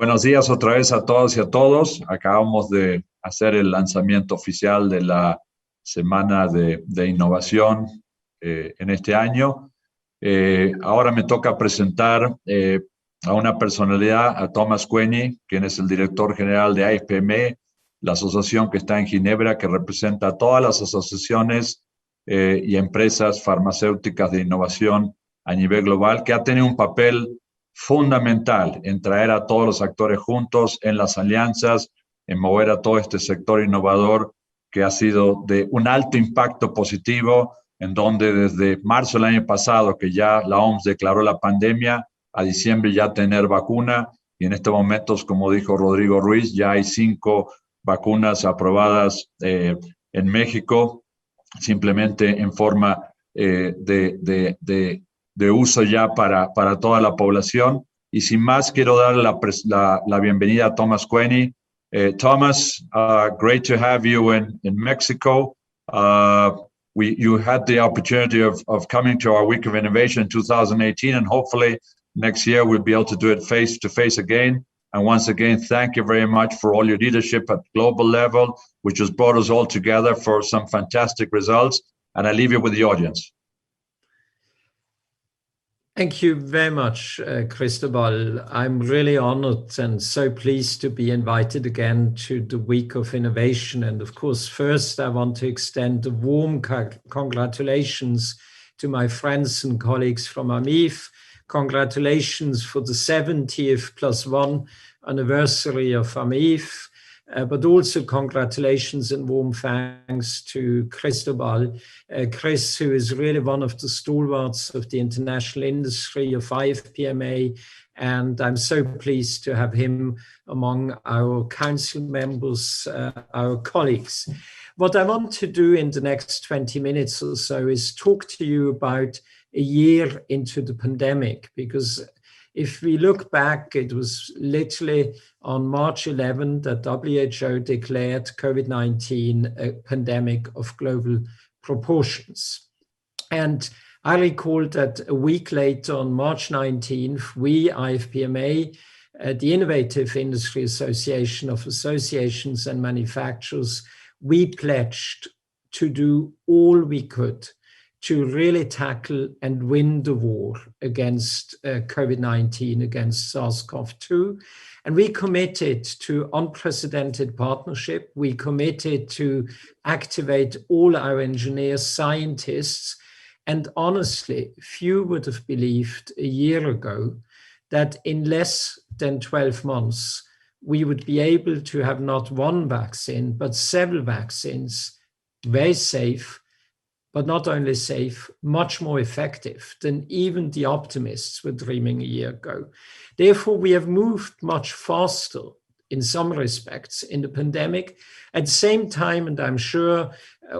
Buenos días otra vez a todas y a todos. Acabamos de hacer el lanzamiento oficial de la Semana de Innovación en este año. Ahora me toca presentar a una personalidad, a Thomas Quenney, quien es el director general de AFPM, la asociación que está en Ginebra, que representa a todas las asociaciones y empresas farmacéuticas de innovación a nivel global, que ha tenido un papel fundamental en traer a todos los actores juntos, en las alianzas, en mover a todo este sector innovador que ha sido de un alto impacto positivo, en donde desde marzo del año pasado, que ya la OMS declaró la pandemia, a diciembre ya tener vacuna, y en estos momentos, como dijo Rodrigo Ruiz, ya hay 5 vacunas aprobadas en México, simplemente en forma de uso ya para toda la población. Y sin más, quiero dar la bienvenida a Thomas Quenney. Thomas, great to have you in Mexico. You had the opportunity of coming to our Week of Innovation in 2018, and hopefully next year we'll be able to do it face to face again. And once again, thank you very much for all your leadership at global level, which has brought us all together for some fantastic results. And I leave you with the audience. Thank you very much, Cristobal. I'm really honored and so pleased to be invited again to the Week of Innovation. And of course, first, I want to extend a warm congratulations to my friends and colleagues from AMIF. Congratulations for the 70th +1 anniversary of AMIF. But also congratulations and warm thanks to Cristobal. Chris, who is really one of the stalwarts of the international industry of IFPMA, and I'm so pleased to have him among our council members, our colleagues. What I want to do in the next 20 minutes or so is talk to you about a year into the pandemic, because if we look back, it was literally on March 11 that WHO declared COVID-19 a pandemic of global proportions. And I recall that a week later, on March 19th, we, IFPMA, the Innovative Industry Association of Associations and Manufacturers, we pledged to do all we could to really tackle and win the war against COVID-19, against SARS-CoV-2. And we committed to unprecedented partnership. We committed to activate all our engineers, scientists, and honestly, few would have believed a year ago that in less than 12 months, we would be able to have not one vaccine, but several vaccines, very safe, but not only safe, much more effective than even the optimists were dreaming a year ago. Therefore, we have moved much faster in some respects in the pandemic. At the same time, and I'm sure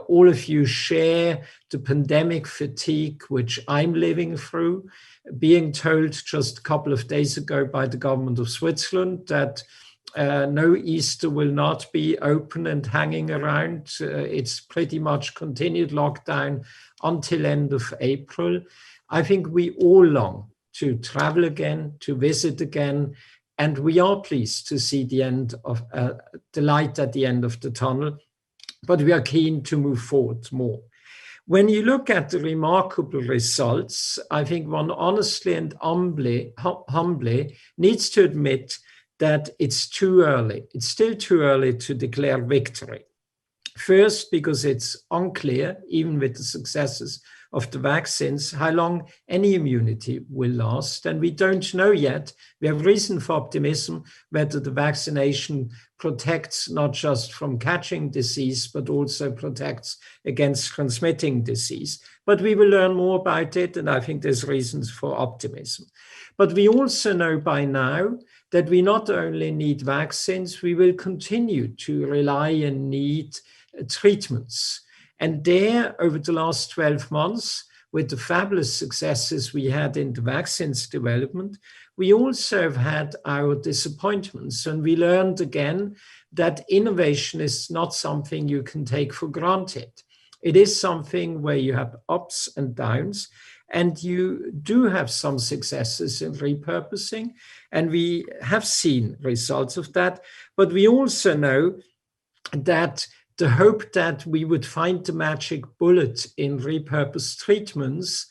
all of you share the pandemic fatigue, which I'm living through, being told just a couple of days ago by the government of Switzerland that no Easter will not be open and hanging around. It's pretty much continued lockdown until end of April. I think we all long to travel again, to visit again, and we are pleased to see the end of the light at the end of the tunnel, but we are keen to move forward more. When you look at the remarkable results, I think one honestly and humbly needs to admit that it's too early. It's still too early to declare victory. First, because it's unclear, even with the successes of the vaccines, how long any immunity will last. And we don't know yet. We have reason for optimism whether the vaccination protects not just from catching disease, but also protects against transmitting disease. But we will learn more about it, and I think there's reasons for optimism. But we also know by now that we not only need vaccines, we will continue to rely and need treatments. And there, over the last 12 months, with the fabulous successes we had in the vaccines development, we also have had our disappointments. And we learned again that innovation is not something you can take for granted. It is something where you have ups and downs, and you do have some successes in repurposing, and we have seen results of that. But we also know that the hope that we would find the magic bullet in repurposed treatments,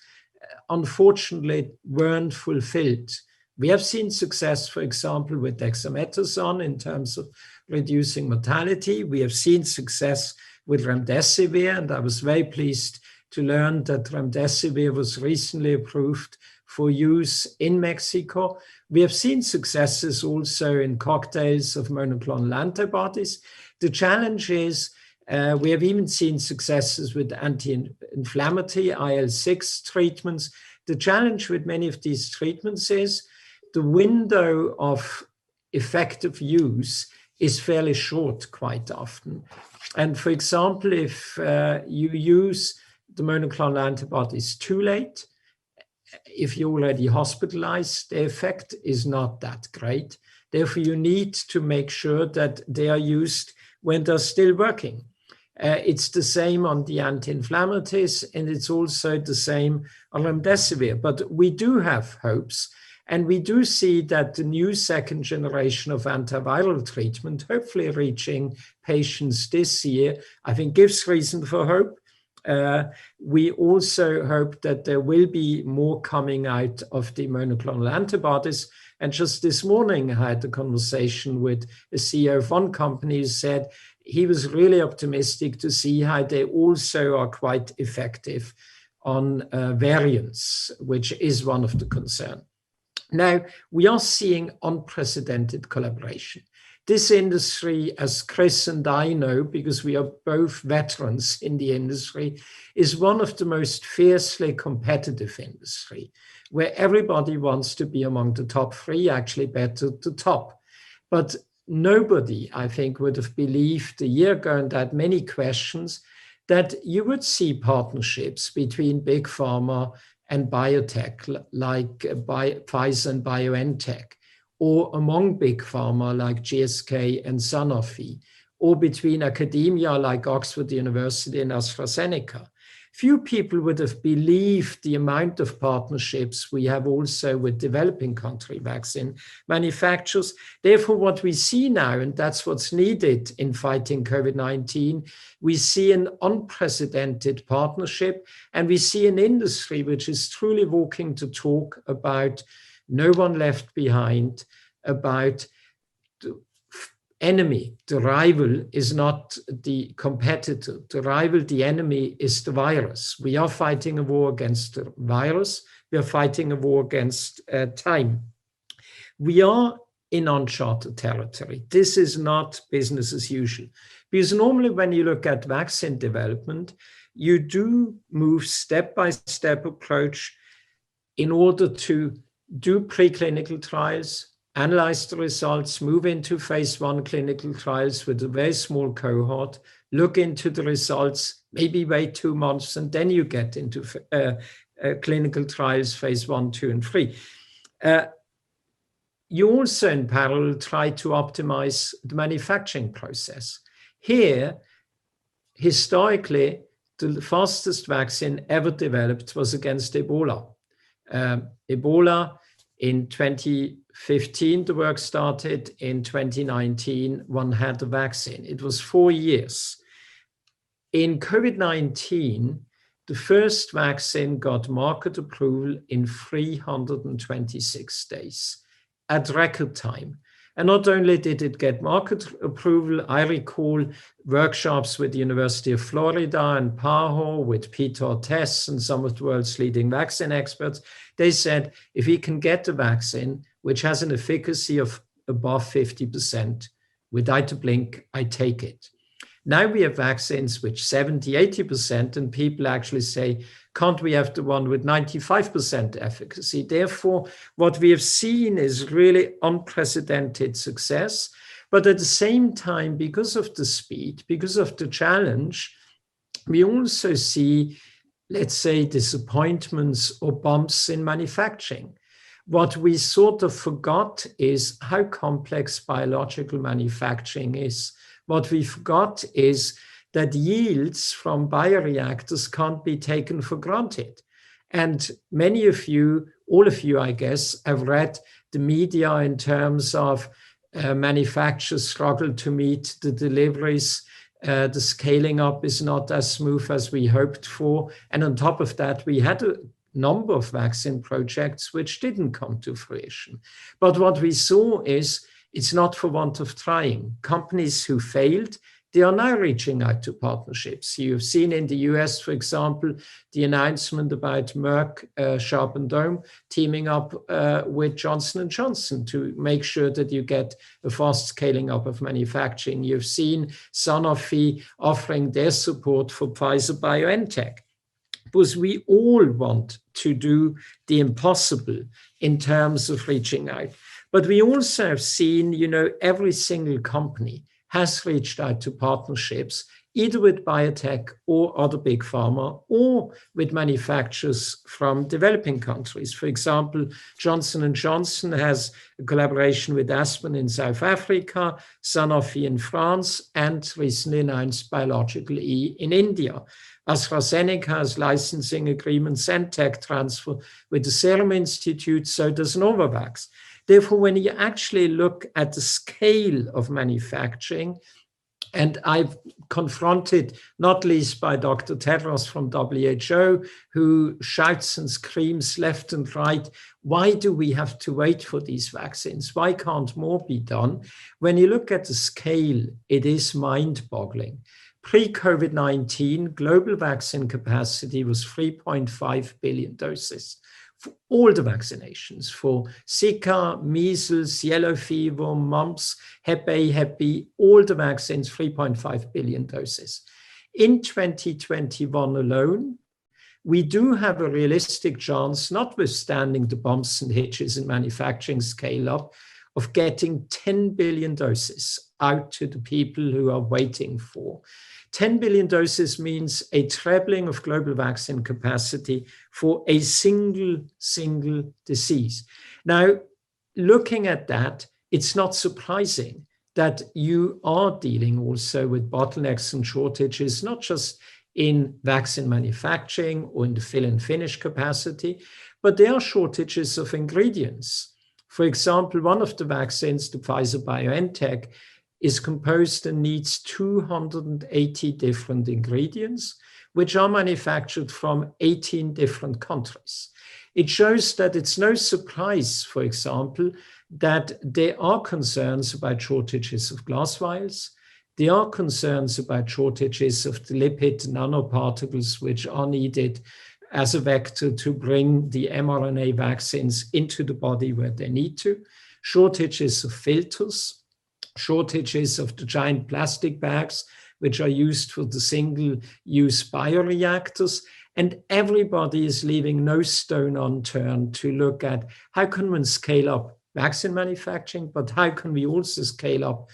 unfortunately, weren't fulfilled. We have seen success, for example, with dexamethasone in terms of reducing mortality. We have seen success with remdesivir, and I was very pleased to learn that remdesivir was recently approved for use in Mexico. We have seen successes also in cocktails of monoclonal antibodies. The challenge is we have even seen successes with anti-inflammatory IL-6 treatments. The challenge with many of these treatments is the window of effective use is fairly short quite often. And for example, if you use the monoclonal antibodies too late, if you're already hospitalized, the effect is not that great. Therefore, you need to make sure that they are used when they're still working. It's the same on the anti-inflammatories, and it's also the same on remdesivir. But we do have hopes, and we do see that the new second generation of antiviral treatment, hopefully reaching patients this year, I think gives reason for hope. We also hope that there will be more coming out of the monoclonal antibodies. And just this morning, I had a conversation with a CEO of one company who said he was really optimistic to see how they also are quite effective on variants, which is one of the concerns. Now, we are seeing unprecedented collaboration. This industry, as Chris and I know, because we are both veterans in the industry, is one of the most fiercely competitive industry, where everybody wants to be among the top three, actually better the top. But nobody, I think, would have believed a year ago, and had many questions, that you would see partnerships between big pharma and biotech, like Pfizer and BioNTech, or among big pharma like GSK and Sanofi, or between academia like Oxford University and AstraZeneca. Few people would have believed the amount of partnerships we have also with developing country vaccine manufacturers. Therefore, what we see now, and that's what's needed in fighting COVID-19, we see an unprecedented partnership, and we see an industry which is truly walking the talk about no one left behind, about the enemy. The rival is not the competitor. The rival, the enemy, is the virus. We are fighting a war against the virus. We are fighting a war against time. We are in uncharted territory. This is not business as usual. Because normally when you look at vaccine development, you do move step-by-step approach in order to do preclinical trials, analyze the results, move into phase 1 clinical trials with a very small cohort, look into the results, maybe wait 2 months, and then you get into clinical trials, phase 1, 2, and 3. You also, in parallel, try to optimize the manufacturing process. Here, historically, the fastest vaccine ever developed was against Ebola. Ebola, in 2015, the work started. In 2019, one had the vaccine. It was 4 years. In COVID-19, the first vaccine got market approval in 326 days at record time. And not only did it get market approval, I recall workshops with the University of Florida and PAHO with Peter Ortiz and some of the world's leading vaccine experts. They said, if we can get a vaccine which has an efficacy of above 50%, without a blink, I take it. Now we have vaccines which 70, 80%, and people actually say, can't we have the one with 95% efficacy? Therefore, what we have seen is really unprecedented success. But at the same time, because of the speed, because of the challenge, we also see, let's say, disappointments or bumps in manufacturing. What we sort of forgot is how complex biological manufacturing is. What we forgot is that yields from bioreactors can't be taken for granted. And many of you, all of you, I guess, have read the media in terms of manufacturers struggle to meet the deliveries. The scaling up is not as smooth as we hoped for. And on top of that, we had a number of vaccine projects which didn't come to fruition. But what we saw is it's not for want of trying. Companies who failed, they are now reaching out to partnerships. You've seen in the US, for example, the announcement about Merck, Sharp and Dohme teaming up with Johnson & Johnson to make sure that you get a fast scaling up of manufacturing. You've seen Sanofi offering their support for Pfizer-BioNTech. Because we all want to do the impossible in terms of reaching out. But we also have seen, every single company has reached out to partnerships, either with biotech or other big pharma, or with manufacturers from developing countries. For example, Johnson & Johnson has a collaboration with Aspen in South Africa, Sanofi in France, and recently announced Biological E in India. AstraZeneca has licensing agreements and tech transfer with the Serum Institute, so does Novavax. Therefore, when you actually look at the scale of manufacturing, and I've confronted, not least by Dr. Tedros from WHO, who shouts and screams left and right, why do we have to wait for these vaccines? Why can't more be done? When you look at the scale, it is mind-boggling. Pre-COVID-19, global vaccine capacity was 3.5 billion doses for all the vaccinations, for Zika, measles, yellow fever, mumps, Hep A, Hep B, all the vaccines, 3.5 billion doses. In 2021 alone, we do have a realistic chance, notwithstanding the bumps and hitches in manufacturing scale-up, of getting 10 billion doses out to the people who are waiting for. 10 billion doses means a trebling of global vaccine capacity for a single disease. Now, looking at that, it's not surprising that you are dealing also with bottlenecks and shortages, not just in vaccine manufacturing or in the fill and finish capacity, but there are shortages of ingredients. For example, one of the vaccines, the Pfizer-BioNTech, is composed and needs 280 different ingredients, which are manufactured from 18 different countries. It shows that it's no surprise, for example, that there are concerns about shortages of glass vials. There are concerns about shortages of the lipid nanoparticles, which are needed as a vector to bring the mRNA vaccines into the body where they need to. Shortages of filters, shortages of the giant plastic bags, which are used for the single-use bioreactors. And everybody is leaving no stone unturned to look at how can one scale up vaccine manufacturing, but how can we also scale up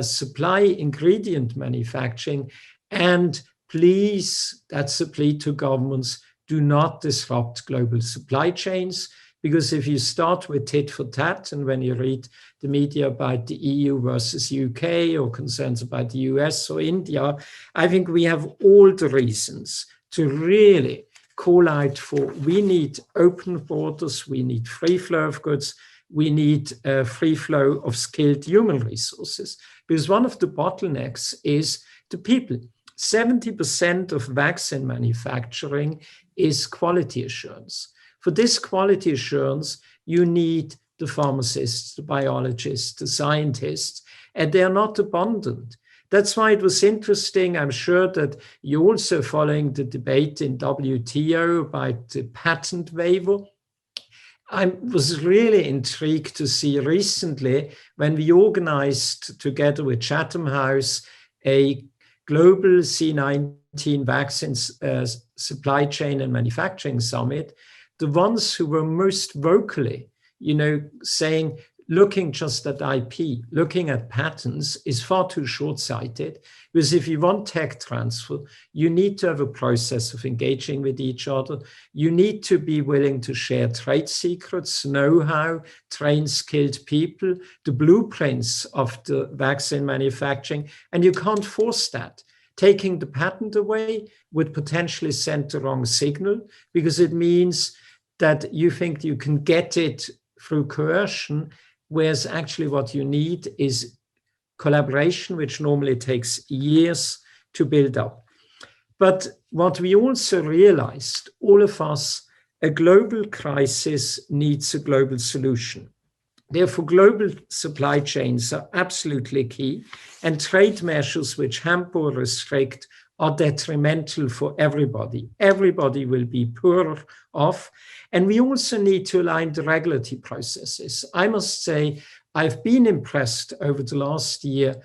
supply ingredient manufacturing. And please, that's a plea to governments, do not disrupt global supply chains, because if you start with tit for tat, and when you read the media about the EU versus UK or concerns about the US or India, I think we have all the reasons to really call out for, we need open borders, we need free flow of goods, we need a free flow of skilled human resources. Because one of the bottlenecks is the people. 70% of vaccine manufacturing is quality assurance. For this quality assurance, you need the pharmacists, the biologists, the scientists, and they are not abundant. That's why it was interesting. I'm sure that you're also following the debate in WTO about the patent waiver. I was really intrigued to see recently when we organized together with Chatham House a global C19 vaccines supply chain and manufacturing summit. The ones who were most vocally, saying, looking just at IP, looking at patents is far too short-sighted, because if you want tech transfer, you need to have a process of engaging with each other. You need to be willing to share trade secrets, know-how, train skilled people, the blueprints of the vaccine manufacturing, and you can't force that. Taking the patent away would potentially send the wrong signal, because it means that you think you can get it through coercion, whereas actually what you need is collaboration, which normally takes years to build up. But what we also realized, all of us, a global crisis needs a global solution. Therefore, global supply chains are absolutely key, and trade measures which hamper or restrict are detrimental for everybody. Everybody will be poorer off. And we also need to align the regulatory processes. I must say, I've been impressed over the last year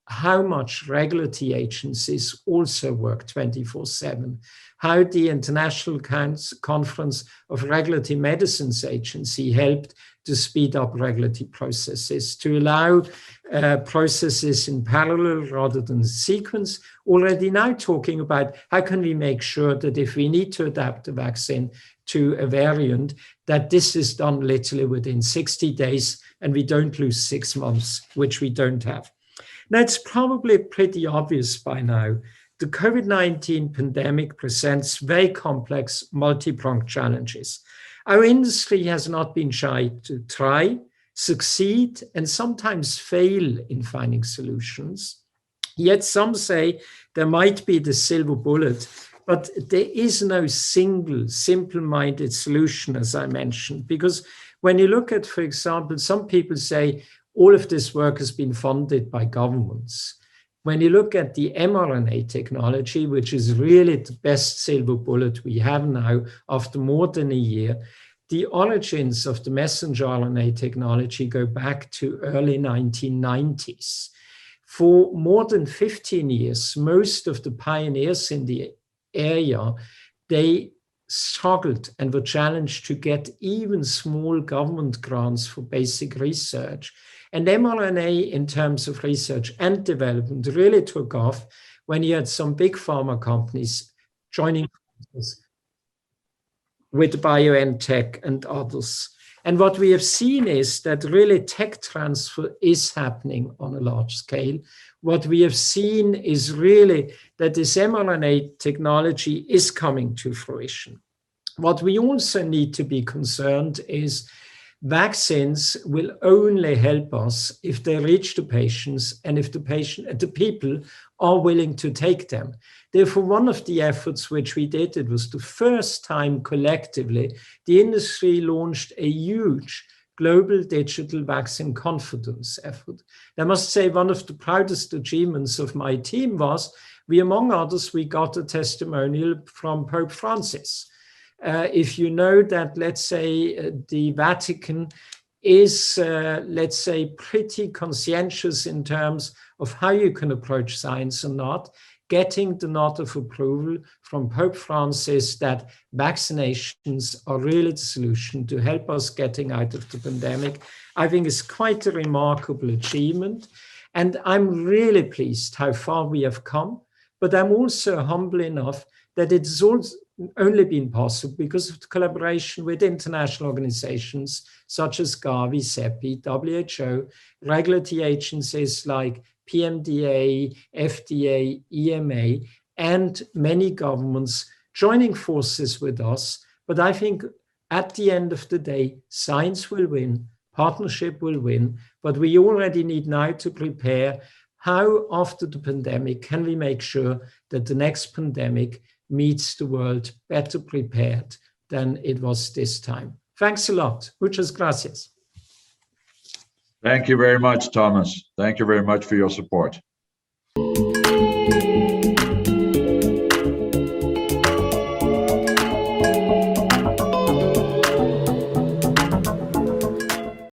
how much regulatory agencies also work 24/7, how the International Conference of Regulatory Medicines Agency helped to speed up regulatory processes, to allow processes in parallel rather than sequence, already now talking about how can we make sure that if we need to adapt a vaccine to a variant, that this is done literally within 60 days and we don't lose 6 months, which we don't have. Now, it's probably pretty obvious by now, the COVID-19 pandemic presents very complex, multi-pronged challenges. Our industry has not been shy to try, succeed, and sometimes fail in finding solutions. Yet some say there might be the silver bullet, but there is no single, simple-minded solution, as I mentioned, because when you look at, for example, some people say all of this work has been funded by governments. When you look at the mRNA technology, which is really the best silver bullet we have now after more than a year, the origins of the messenger RNA technology go back to early 1990s. For more than 15 years, most of the pioneers in the area, they struggled and were challenged to get even small government grants for basic research. And mRNA, in terms of research and development, really took off when you had some big pharma companies joining with BioNTech and others. And what we have seen is that really tech transfer is happening on a large scale. What we have seen is really that this mRNA technology is coming to fruition. What we also need to be concerned is vaccines will only help us if they reach the patients and if the people are willing to take them. Therefore, one of the efforts which we did, it was the first time collectively, the industry launched a huge global digital vaccine confidence effort. I must say one of the proudest achievements of my team was, we, among others, we got a testimonial from Pope Francis. If you know that, let's say, the Vatican is, let's say, pretty conscientious in terms of how you can approach science and not, getting the nod of approval from Pope Francis that vaccinations are really the solution to help us getting out of the pandemic, I think is quite a remarkable achievement. And I'm really pleased how far we have come, but I'm also humble enough that it's also only been possible because of the collaboration with international organizations such as Gavi, CEPI, WHO, regulatory agencies like PMDA, FDA, EMA, and many governments joining forces with us. But I think at the end of the day, science will win, partnership will win, but we already need now to prepare how after the pandemic can we make sure that the next pandemic meets the world better prepared than it was this time. Thanks a lot. Muchas gracias. Thank you very much, Thomas. Thank you very much for your support.